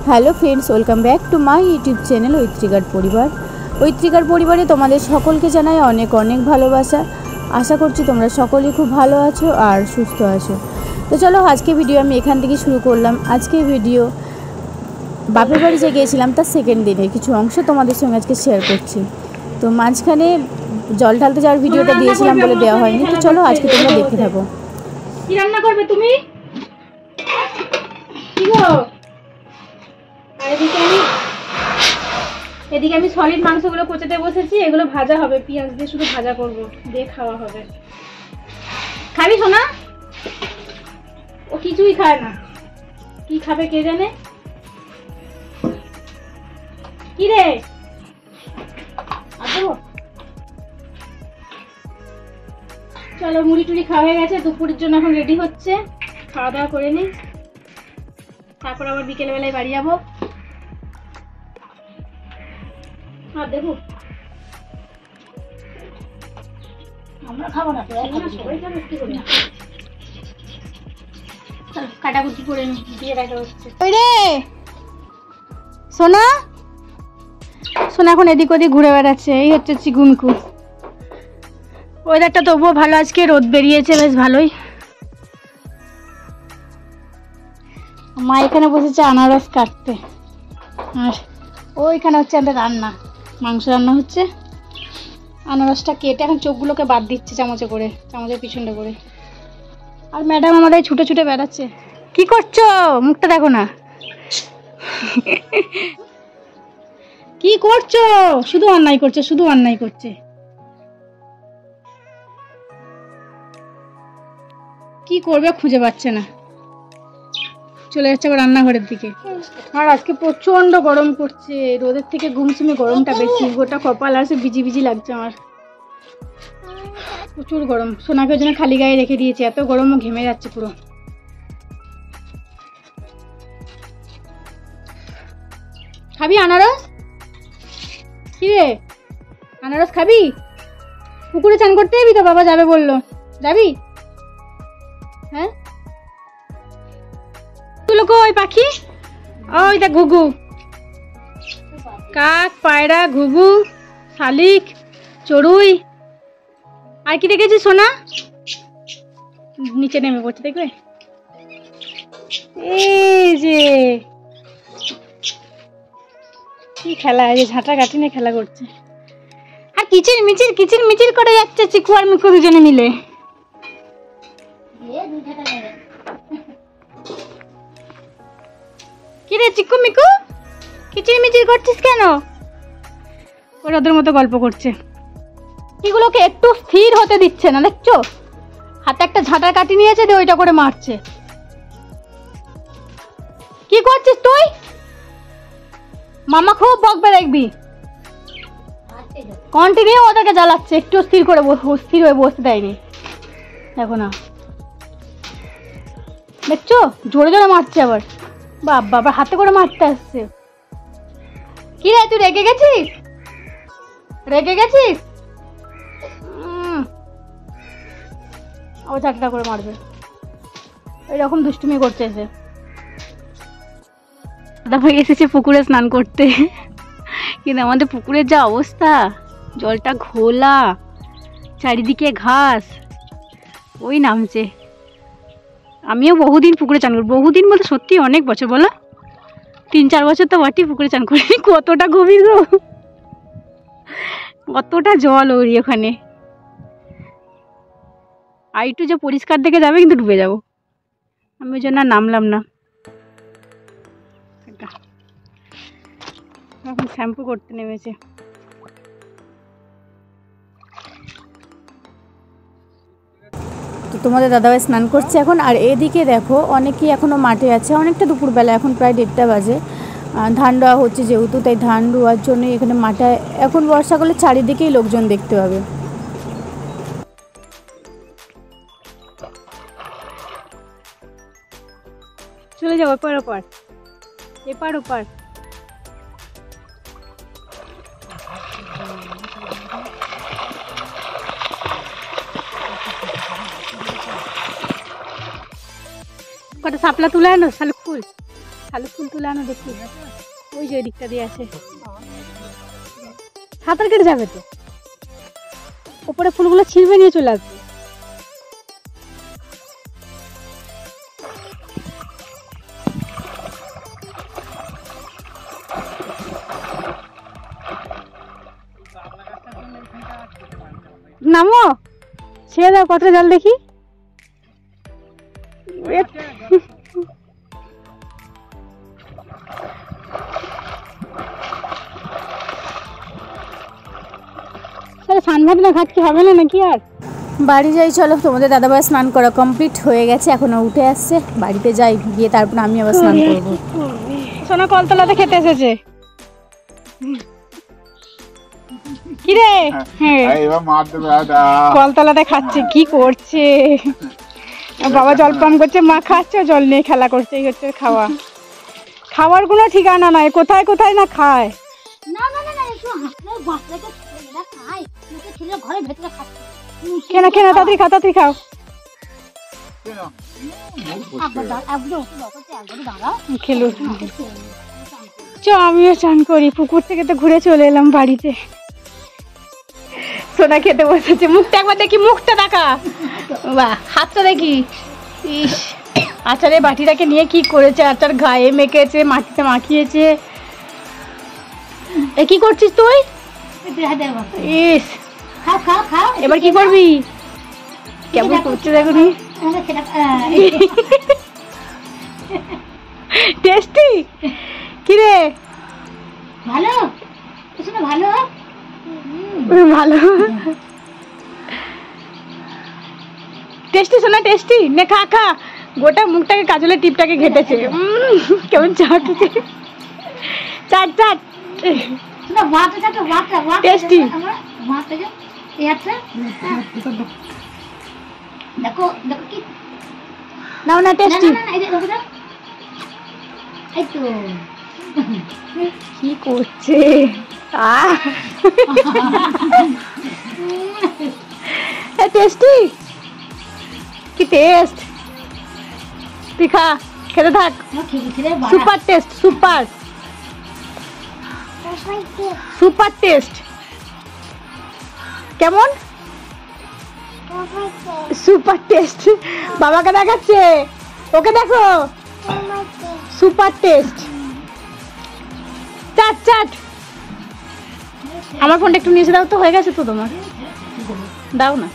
Hello friends, welcome back to my YouTube channel ঐত্রিকার পরিবার। ঐত্রিকার পরিবারে তোমাদের সকলকে জানাই অনেক অনেক ভালোবাসা। আশা করছি তোমরা সকলেই খুব ভালো আছো আর সুস্থ আছো। তো চলো, আজকে ভিডিও আমি এখান থেকে শুরু করলাম। আজকে ভিডিও বাপের বাড়ি যে গিয়েছিলাম তার সেকেন্ড দিনে কিছু অংশ তোমাদের সঙ্গে আজকে শেয়ার করছি। তো মাঝখানে জল ঢালতে যাওয়ার ভিডিওটা দিয়েছিলাম বলে দেওয়া হয়নি। তো চলো, আজকে তোমরা দেখতে থাকো। কি রান্না করবে তুমি? কি গো? আর এদিকে আমি সলিড মাংসগুলো কোচাতে বসেছি। এগুলো ভাজা হবে, পেঁয়াজ দিয়ে শুধু ভাজা করব, দিয়ে খাওয়া হবে। খাবি সোনা? ও কিছুই খায় না। কি খাবে কে জানে। কি রে? চলো, মুড়ি টুড়ি খাওয়া হয়ে গেছে। দুপুরের জন্য এখন রেডি হচ্ছে। খাওয়া দাওয়া করে নি, তারপর আবার বিকেল বেলায় বাড়ি যাবো। আর দেখো, আমরা খাবো না তো, কাটাকুটি করে দিয়ে রাখা হচ্ছে। ওই রে সোনা, সোনা এখন এদিক ওদিক ঘুরে বেড়াচ্ছে। এই হচ্ছে চিকুনকু। ওয়েদারটা তবুও ভালো, আজকে রোদ বেরিয়েছে বেশ ভালোই। মা এখানে বসেছে আনারস কাটতে, আর ওইখানে হচ্ছে আমাদের রান্না, মাংস রান্না হচ্ছে। আনারসটা কেটে এখন চোখগুলোকে বাদ দিচ্ছে চামচে করে, চামচের পিছনটা করে। আর ম্যাডাম আমাদের ছুটে ছুটে বেড়াচ্ছে। কি করছো? মুখটা দেখো না। কি করছো? শুধু অন্যায় করছে, শুধু অন্যায় করছে। কি করবে খুঁজে পাচ্ছে না, চলে যাচ্ছে আবার রান্নাঘরের দিকে। আর আজকে প্রচন্ড গরম করছে, রোদের থেকে ঘুমসুমি গরমটা বেশি। গোটা কপাল আসে ভিজি ভিজি লাগছে আমার, প্রচুর গরম। সোনাকে ওই জন্য খালি গায়ে রেখে দিয়েছি, এত গরম ও ঘেমে যাচ্ছে পুরো। খাবি আনারস? কি রে, আনারস খাবি? পুকুরে চান করতে যাবি তো? বাবা যাবে বললো, যাবি? হ্যাঁ, ওই পাখি, ওই দেখ ঘুঘু, কাক, পায়রা, ঘুঘু, শালিক, চড়ুই। আর কি দেখেছিস সোনা? নিচে নেমে পড়ছে, দেখবে? এই যে কি খেলা, এই ঝাঁটা কাটি নিয়ে খেলা করছে। আর কিচির মিচির করে যাচ্ছে চিকু আর মিকু দুজনে মিলে। কি রে চিকু মিকু, কিচির মিচির করছিস কেন? ওরা ওদের মতো গল্প করছে। এগুলোকে একটু স্থির হতে দিচ্ছে না, দেখছো? হাতে একটা ঝাঁটার কাটি নিয়েছে, দিয়ে ওইটা করে মারছে। কি করছিস তুই? মামা খুব বকবে দেখবি। কন্টিনিউ ওদেরকে জ্বালাচ্ছে, একটু স্থির করে স্থির হয়ে বসতে দেয়নি। দেখো না, দেখছো? জোরে জোরে মারছে আবার। বাবা, আবার হাতে করে মারতে আসছে। কি রে, তুই রেগে গেছিস? রেগে গেছিস? আবার চারটা করে মারবে। এরকম দুষ্টুমি করছে এসে। দাদা এসেছে পুকুরে স্নান করতে, কিন্তু আমাদের পুকুরের যা অবস্থা, জলটা ঘোলা, চারিদিকে ঘাস, ওই নামছে। আমিও বহুদিন পুকুরে চান করি, বহুদিন বলতে সত্যি অনেক বছর, বলো 3-4 বছর তো বটেই পুকুরে চান করি। কতটা গভীর গো, কতটা জল ওই ওখানে। আর একটু যে পরিষ্কার দেখে যাবে কিন্তু ডুবে যাবো, আমি ওই জন্য নামলাম না। এখন শ্যাম্পু করতে নেমেছে। তো তোমাদের দাদাভাই স্নান করছে এখন। আর এদিকে দেখো, অনেকেই এখনও মাঠে আছে, অনেকটা দুপুরবেলা, এখন প্রায় 1:30 বাজে। ধান রোয়া হচ্ছে যেহেতু, তাই ধান রোয়ার জন্য এখানে মাঠে এখন বর্ষাকালে চারিদিকেই লোকজন দেখতে পাবে। চলে যাবো এপার ওপার, এপার ওপার। কটা শাপলা তুলে আনো, শালুক ফুল। ভালো ফুল তুলে আনো দেখি। ওই যে ওই দিকটা দিয়ে আছে, সাঁতার কেটে যাবে তো, ওপরে ফুলগুলো ছিঁড়বে নিয়ে চলে আসবে। নামো, ছেড়ে দাও, কতটা জল দেখি। সানভাত না ঘাট কি হবে না নাকি? আর বাড়ি যাই চলো, তোমাদের দাদাভাই স্নান করা কমপ্লিট হয়ে গেছে, এখনো উঠে আসছে। বাড়িতে যাই, গিয়ে তারপর আমি আবার স্নান করবো। সোনা কলতলাতে খেতে এসেছে। কিরে? হ্যাঁ, কলতলাতে খাচ্ছে, কি করছে বাবা? জল পান করছে, মা খাচ্ছে, জল নিয়ে খেলা করছে। এই হচ্ছে খাওয়া, খাওয়ার কোনো ঠিকানা নয়, কোথায় কোথায় না খায়। কেন কেন, তাড়াতাড়ি খাও, তাড়াতাড়ি খাও। খেলো, চ আমিও চান করি। পুকুর থেকে তো ঘুরে চলে এলাম বাড়িতে। সোনা খেতে বসেছে, মুখটা একবার দেখি, মুখটা দেখা, বাহ, হাতটা দেখি। ইস, আচারের বাটিটাকে নিয়ে কি করেছে, আচার গায়ে মেখেছে, মাটিতে মাখিয়েছে। এ কি করছিস তুই? ইস, এবার কি করবি? কেমন করছে দেখুন, টেস্টি। কিরে, ভালো ভালো ভালো, টেস্টি সোনা, টেস্টি। নে খা খা, গোটা মুখটাকে কাজলের টিপটাকে ঘেটেছে, কেমন চাটছে, চাট চাট, টেস্টি। দেখো দেখো কি নাও না, টেস্টি। কি করছে? টেস্টি, কি টেস্ট। তুই খা, খেতে থাক। Super taste, super super taste. কেমন? Super taste. বাবাকে দেখাচ্ছে, ওকে দেখো, সুপার টেস্ট। চাট চাট। আমার ফোনটা একটু নিচে দাও তো, হয়ে গেছে তো তোমার, দাও না।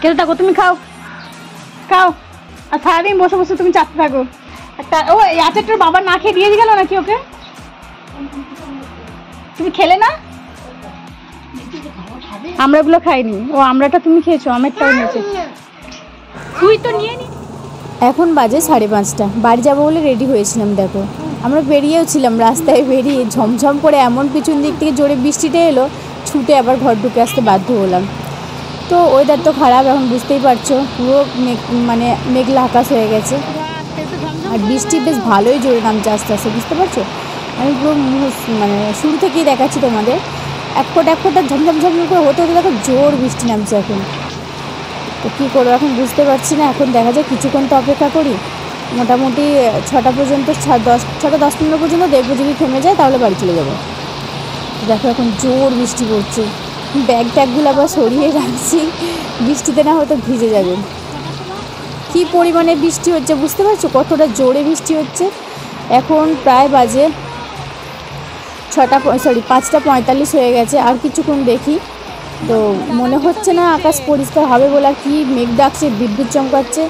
খেতে থাকো, তুমি খাও খাও, আর সারাদিন বসে বসে তুমি চাটতে থাকো। একটা ও এই আচারটার বাবা না খেয়ে দিয়ে গেল নাকি ওকে? তুমি খেলে না? আমরাগুলো খাইনি। ও আমরাটা তুমি খেয়েছো, আমেরটাও নিয়েছে। তুই তো নিয়ে নি। এখন বাজে 5:30। বাড়ি যাবো বলে রেডি হয়েছিলাম। দেখো, আমরা বেরিয়েও ছিলাম, রাস্তায় বেরিয়ে ঝমঝম করে এমন পিছন দিক থেকে জোরে বৃষ্টিটা এলো, ছুটে আবার ঘর ঢুকে আসতে বাধ্য হলাম। তো ওয়েদার তো খারাপ, এখন বুঝতেই পারছো, পুরো মানে মেঘলা আকাশ হয়ে গেছে, আর বৃষ্টি বেশ ভালোই জোরে নামছে আস্তে আস্তে, বুঝতে পারছো? আমি পুরো মানে শুরু থেকেই দেখাচ্ছি তোমাদের, এক ফোঁটা ঝমঝম ঝমঝম করে হতে হতে দেখো জোর বৃষ্টি নামছে এখন। তো কী করবো এখন বুঝতে পারছি না। এখন দেখা যায় কিছুক্ষণ তো অপেক্ষা করি, মোটামুটি 6টা পর্যন্ত, 6টা 10-15 পর্যন্ত দেখবো, যদি থেমে যায় তাহলে বাড়ি চলে যাবো। দেখো এখন জোর বৃষ্টি পড়ছে, ব্যাগ ট্যাগগুলো আবার সরিয়ে রাখছি, বৃষ্টিতে না হয়তো ভিজে যাবে। কী পরিমাণে বৃষ্টি হচ্ছে বুঝতে পারছো, কতটা জোরে বৃষ্টি হচ্ছে। এখন প্রায় বাজে 5টা 45 হয়ে গেছে, আর কিছুক্ষণ দেখি। তো মনে হচ্ছে না আকাশ পরিষ্কার হবে বলে, আর কি মেঘ ডাকছে, বিদ্যুৎ চমকাচ্ছে।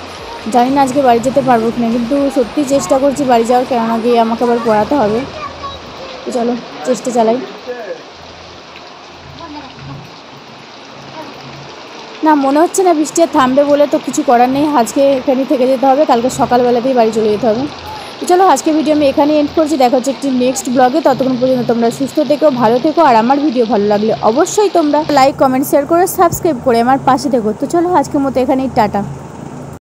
জানি না আজকে বাড়ি যেতে পারবো কিনা, কিন্তু সত্যি চেষ্টা করছি বাড়ি যাওয়ার, কেননা গিয়ে আমাকে আবার পড়াতে হবে। তো চলো চেষ্টা চালাই। না, মনে হচ্ছে না বৃষ্টি আর থামবে বলে, তো কিছু করার নেই, আজকে এখানে থেকে যেতে হবে, কালকে সকালবেলাতেই বাড়ি চলে যেতে হবে। তো চলো আজকে ভিডিও আমি এখানে এন্ড করছি, দেখা হচ্ছে একটি নেক্সট ব্লগে। ততক্ষণ পর্যন্ত তোমরা সুস্থ থেকো, ভালো থেকো, আর আমার ভিডিও ভালো লাগলে অবশ্যই তোমরা লাইক, কমেন্ট, শেয়ার করে, সাবস্ক্রাইব করে আমার পাশে থেকো। তো চলো আজকের মতো এখানেই টাটা।